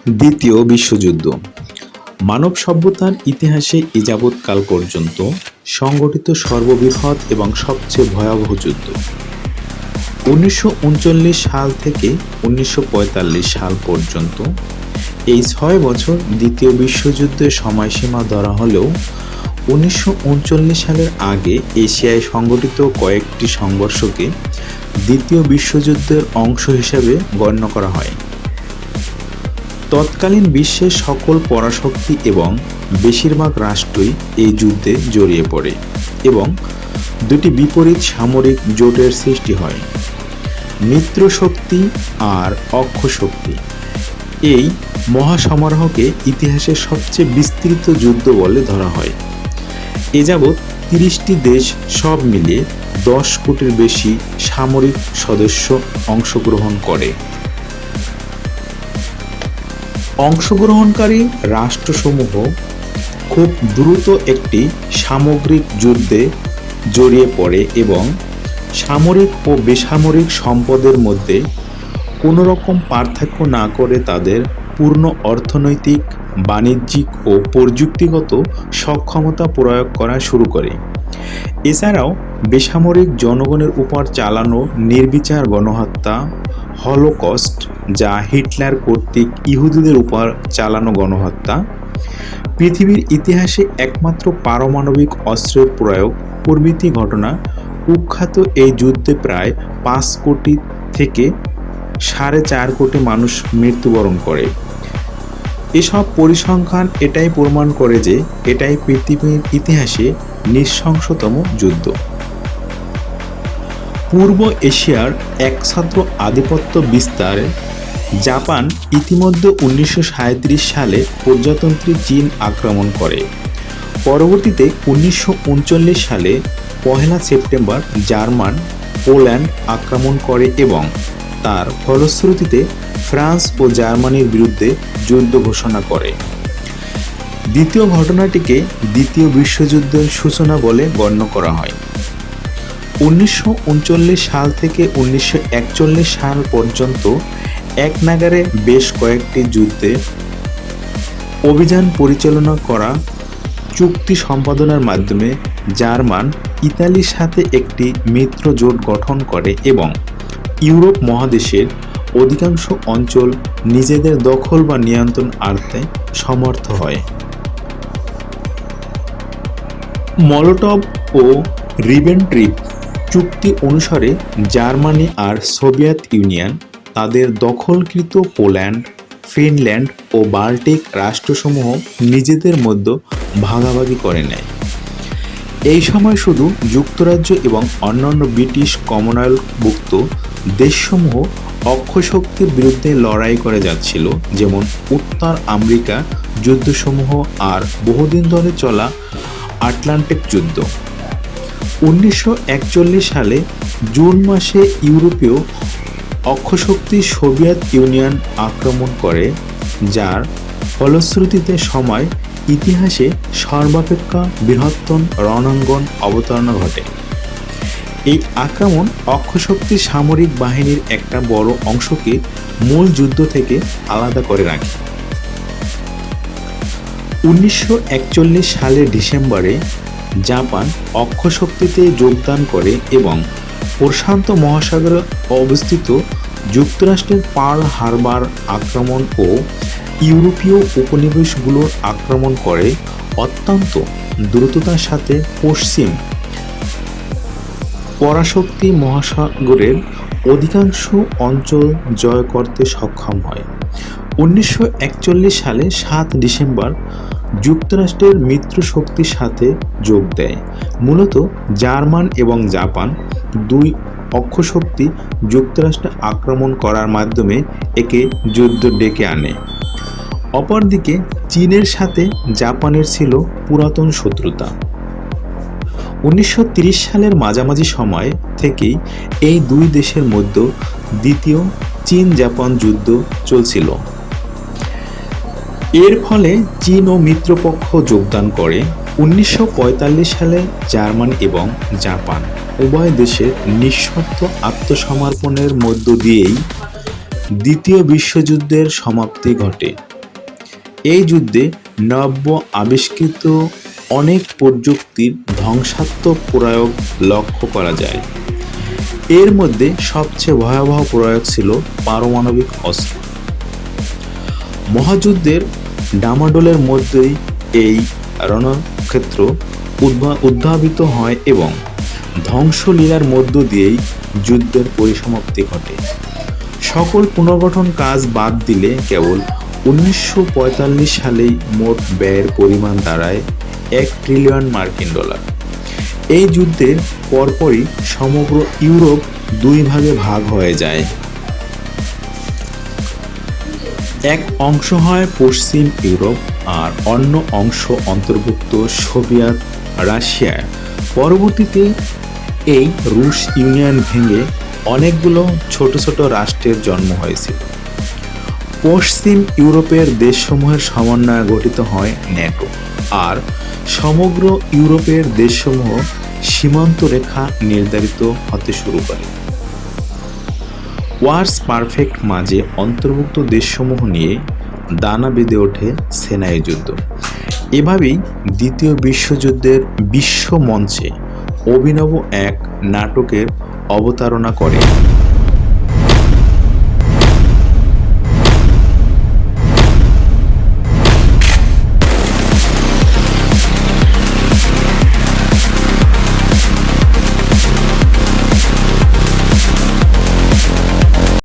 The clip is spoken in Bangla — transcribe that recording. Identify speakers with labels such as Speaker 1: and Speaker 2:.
Speaker 1: দ্বিতীয় বিশ্বযুদ্ধ মানব সভ্যতার ইতিহাসে এ যাবৎকাল পর্যন্ত সংঘটিত সর্ববৃহৎ এবং সবচেয়ে ভয়াবহ যুদ্ধ। 1939 সাল থেকে 1945 সাল পর্যন্ত এই 6 বছর দ্বিতীয় বিশ্বযুদ্ধের সময়সীমা ধরা হলেও 1939 সালের আগে এশিয়ায় সংঘটিত কয়েকটি সংঘর্ষকে দ্বিতীয় বিশ্বযুদ্ধের অংশ হিসেবে গণ্য করা হয়। তৎকালীন বিশ্বের সকল পরাশক্তি এবং বেশিরভাগ রাষ্ট্রই এই যুদ্ধে জড়িয়ে পড়ে এবং দুটি বিপরীত সামরিক জোটের সৃষ্টি হয়, মিত্র শক্তি আর অক্ষ শক্তি। এই মহাসমারোহকে ইতিহাসের সবচেয়ে বিস্তৃত যুদ্ধ বলে ধরা হয়। এ যাবৎ 30টি দেশ সব মিলিয়ে 10 কোটির বেশি সামরিক সদস্য অংশগ্রহণ করে। অংশগ্রহণকারী রাষ্ট্রসমূহ খুব দ্রুত একটি সামগ্রিক যুদ্ধে জড়িয়ে পড়ে এবং সামরিক ও বেসামরিক সম্পদের মধ্যে কোনো রকম পার্থক্য না করে তাদের পূর্ণ অর্থনৈতিক, বাণিজ্যিক ও প্রযুক্তিগত সক্ষমতা প্রয়োগ করা শুরু করে। এছাড়াও বেসামরিক জনগণের উপর চালানো নির্বিচার গণহত্যা, হলোকস্ট, যা হিটলার কর্তৃক ইহুদিদের উপর চালানো গণহত্যা, পৃথিবীর ইতিহাসে একমাত্র পারমাণবিক অস্ত্রের প্রয়োগ প্রভৃতি ঘটনা কুখ্যাত এই যুদ্ধে প্রায় 5 কোটি থেকে 4.5 কোটি মানুষ মৃত্যুবরণ করে। এসব পরিসংখ্যান এটাই প্রমাণ করে যে এটাই পৃথিবীর ইতিহাসে নৃশংসতম যুদ্ধ। পূর্ব এশিয়ার একছত্র আধিপত্য বিস্তারে জাপান ইতিমধ্যে 1937 সালে প্রজাতন্ত্রী চীন আক্রমণ করে। পরবর্তীতে 1939 সালে 1 সেপ্টেম্বর জার্মান পোল্যান্ড আক্রমণ করে এবং তার ফলশ্রুতিতে ফ্রান্স ও জার্মানির বিরুদ্ধে যুদ্ধ ঘোষণা করে। দ্বিতীয় ঘটনাটিকে দ্বিতীয় বিশ্বযুদ্ধের সূচনা বলে গণ্য করা হয়। 1939 সাল থেকে 1941 সাল পর্যন্ত এক নাগাড়ে বেশ কয়েকটি যুদ্ধে অভিযান পরিচালনা করা চুক্তি সম্পাদনার মাধ্যমে জার্মান ইতালির সাথে একটি মিত্র জোট গঠন করে এবং ইউরোপ মহাদেশের অধিকাংশ অঞ্চল নিজেদের দখল বা নিয়ন্ত্রণ আনতে সমর্থ হয়। মলোটভ ও রিবেনট্রিপ চুক্তি অনুসারে জার্মানি আর সোভিয়েত ইউনিয়ন তাদের দখলকৃত পোল্যান্ড, ফিনল্যান্ড ও বাল্টিক রাষ্ট্রসমূহ নিজেদের মধ্যে ভাগাভাগি করে নেয়। এই সময় শুধু যুক্তরাজ্য এবং অন্যান্য ব্রিটিশ কমনওয়েলথভুক্ত দেশসমূহ অক্ষশক্তির বিরুদ্ধে লড়াই করে যাচ্ছিল, যেমন উত্তর আমেরিকা যুদ্ধসমূহ আর বহুদিন ধরে চলা আটলান্টিক যুদ্ধ। 1941 সালে জুন মাসে ইউরোপীয় অক্ষশক্তি সোভিয়েত ইউনিয়ন আক্রমণ করে, যার ফলশ্রুতিতে সময় ইতিহাসে সর্বাপেক্ষা বৃহত্তম রণাঙ্গন অবতারণা ঘটে। এই আক্রমণ অক্ষশক্তির সামরিক বাহিনীর একটা বড় অংশকে মূল যুদ্ধ থেকে আলাদা করে রাখে। 1941 সালের ডিসেম্বরে জাপান অক্ষশক্তিতে যোগদান করে এবং প্রশান্ত মহাসাগরে অবস্থিত যুক্তরাষ্ট্রের পার্ল হারবার আক্রমণ ও ইউরোপীয় উপনিবেশগুলোর আক্রমণ করে অত্যন্ত দ্রুততার সাথে পশ্চিম পরাশক্তি মহাসাগরের অধিকাংশ অঞ্চল জয় করতে সক্ষম হয়। 1941 সালে 7 ডিসেম্বর যুক্তরাষ্ট্রের মিত্র শক্তির সাথে যোগ দেয়। মূলত জার্মান এবং জাপান দুই অক্ষশক্তি যুক্তরাষ্ট্রে আক্রমণ করার মাধ্যমে একে যুদ্ধ ডেকে আনে। অপরদিকে চীনের সাথে জাপানের ছিল পুরাতন শত্রুতা। 1930 সালের মাঝামাঝি সময় থেকেই এই দুই দেশের মধ্যে দ্বিতীয় চীন-জাপান যুদ্ধ চলছিল। এর ফলে চীন ও মিত্রপক্ষ যোগদান করে। 1945 সালে জার্মানি এবং জাপান উভয় দেশের নিঃশর্ত আত্মসমর্পণের মধ্য দিয়েই দ্বিতীয় বিশ্বযুদ্ধের সমাপ্তি ঘটে। এই যুদ্ধে নব্য আবিষ্কৃত অনেক প্রযুক্তির ধ্বংসাত্মক প্রয়োগ লক্ষ্য করা যায়। এর মধ্যে সবচেয়ে ভয়াবহ প্রয়োগ ছিল পারমাণবিক অস্ত্র। মহাযুদ্ধের ডামাডোলের মধ্যেই এই রণক্ষেত্র উদ্ভাবিত হয় এবং ধ্বংসলীলার মধ্য দিয়েই যুদ্ধের পরিসমাপ্তি ঘটে। সকল পুনর্গঠন কাজ বাদ দিলে কেবল 1945 সালেই মোট ব্যয়ের পরিমাণ দাঁড়ায় $1 ট্রিলিয়ন। এই যুদ্ধের পরপরই সমগ্র ইউরোপ দুই ভাগে ভাগ হয়ে যায়। এক অংশ হয় পশ্চিম ইউরোপ আর অন্য অংশ অন্তর্ভুক্ত সোভিয়েত রাশিয়া। পরবর্তীতে এই রুশ ইউনিয়ন ভেঙে অনেকগুলো ছোট ছোট রাষ্ট্রের জন্ম হয়েছিল। পশ্চিম ইউরোপের দেশসমূহের সমন্বয়ে গঠিত হয় ন্যাটো, আর সমগ্র ইউরোপের দেশসমূহ সীমান্ত রেখা নির্ধারিত হতে শুরু করে। ওয়ার্স পারফেক্ট মাঝে অন্তর্ভুক্ত দেশসমূহ নিয়ে দানা বেঁধে ওঠে সেনাই যুদ্ধ। এভাবেই দ্বিতীয় বিশ্বযুদ্ধের বিশ্ব মঞ্চে অভিনব এক নাটকের অবতারণা করে।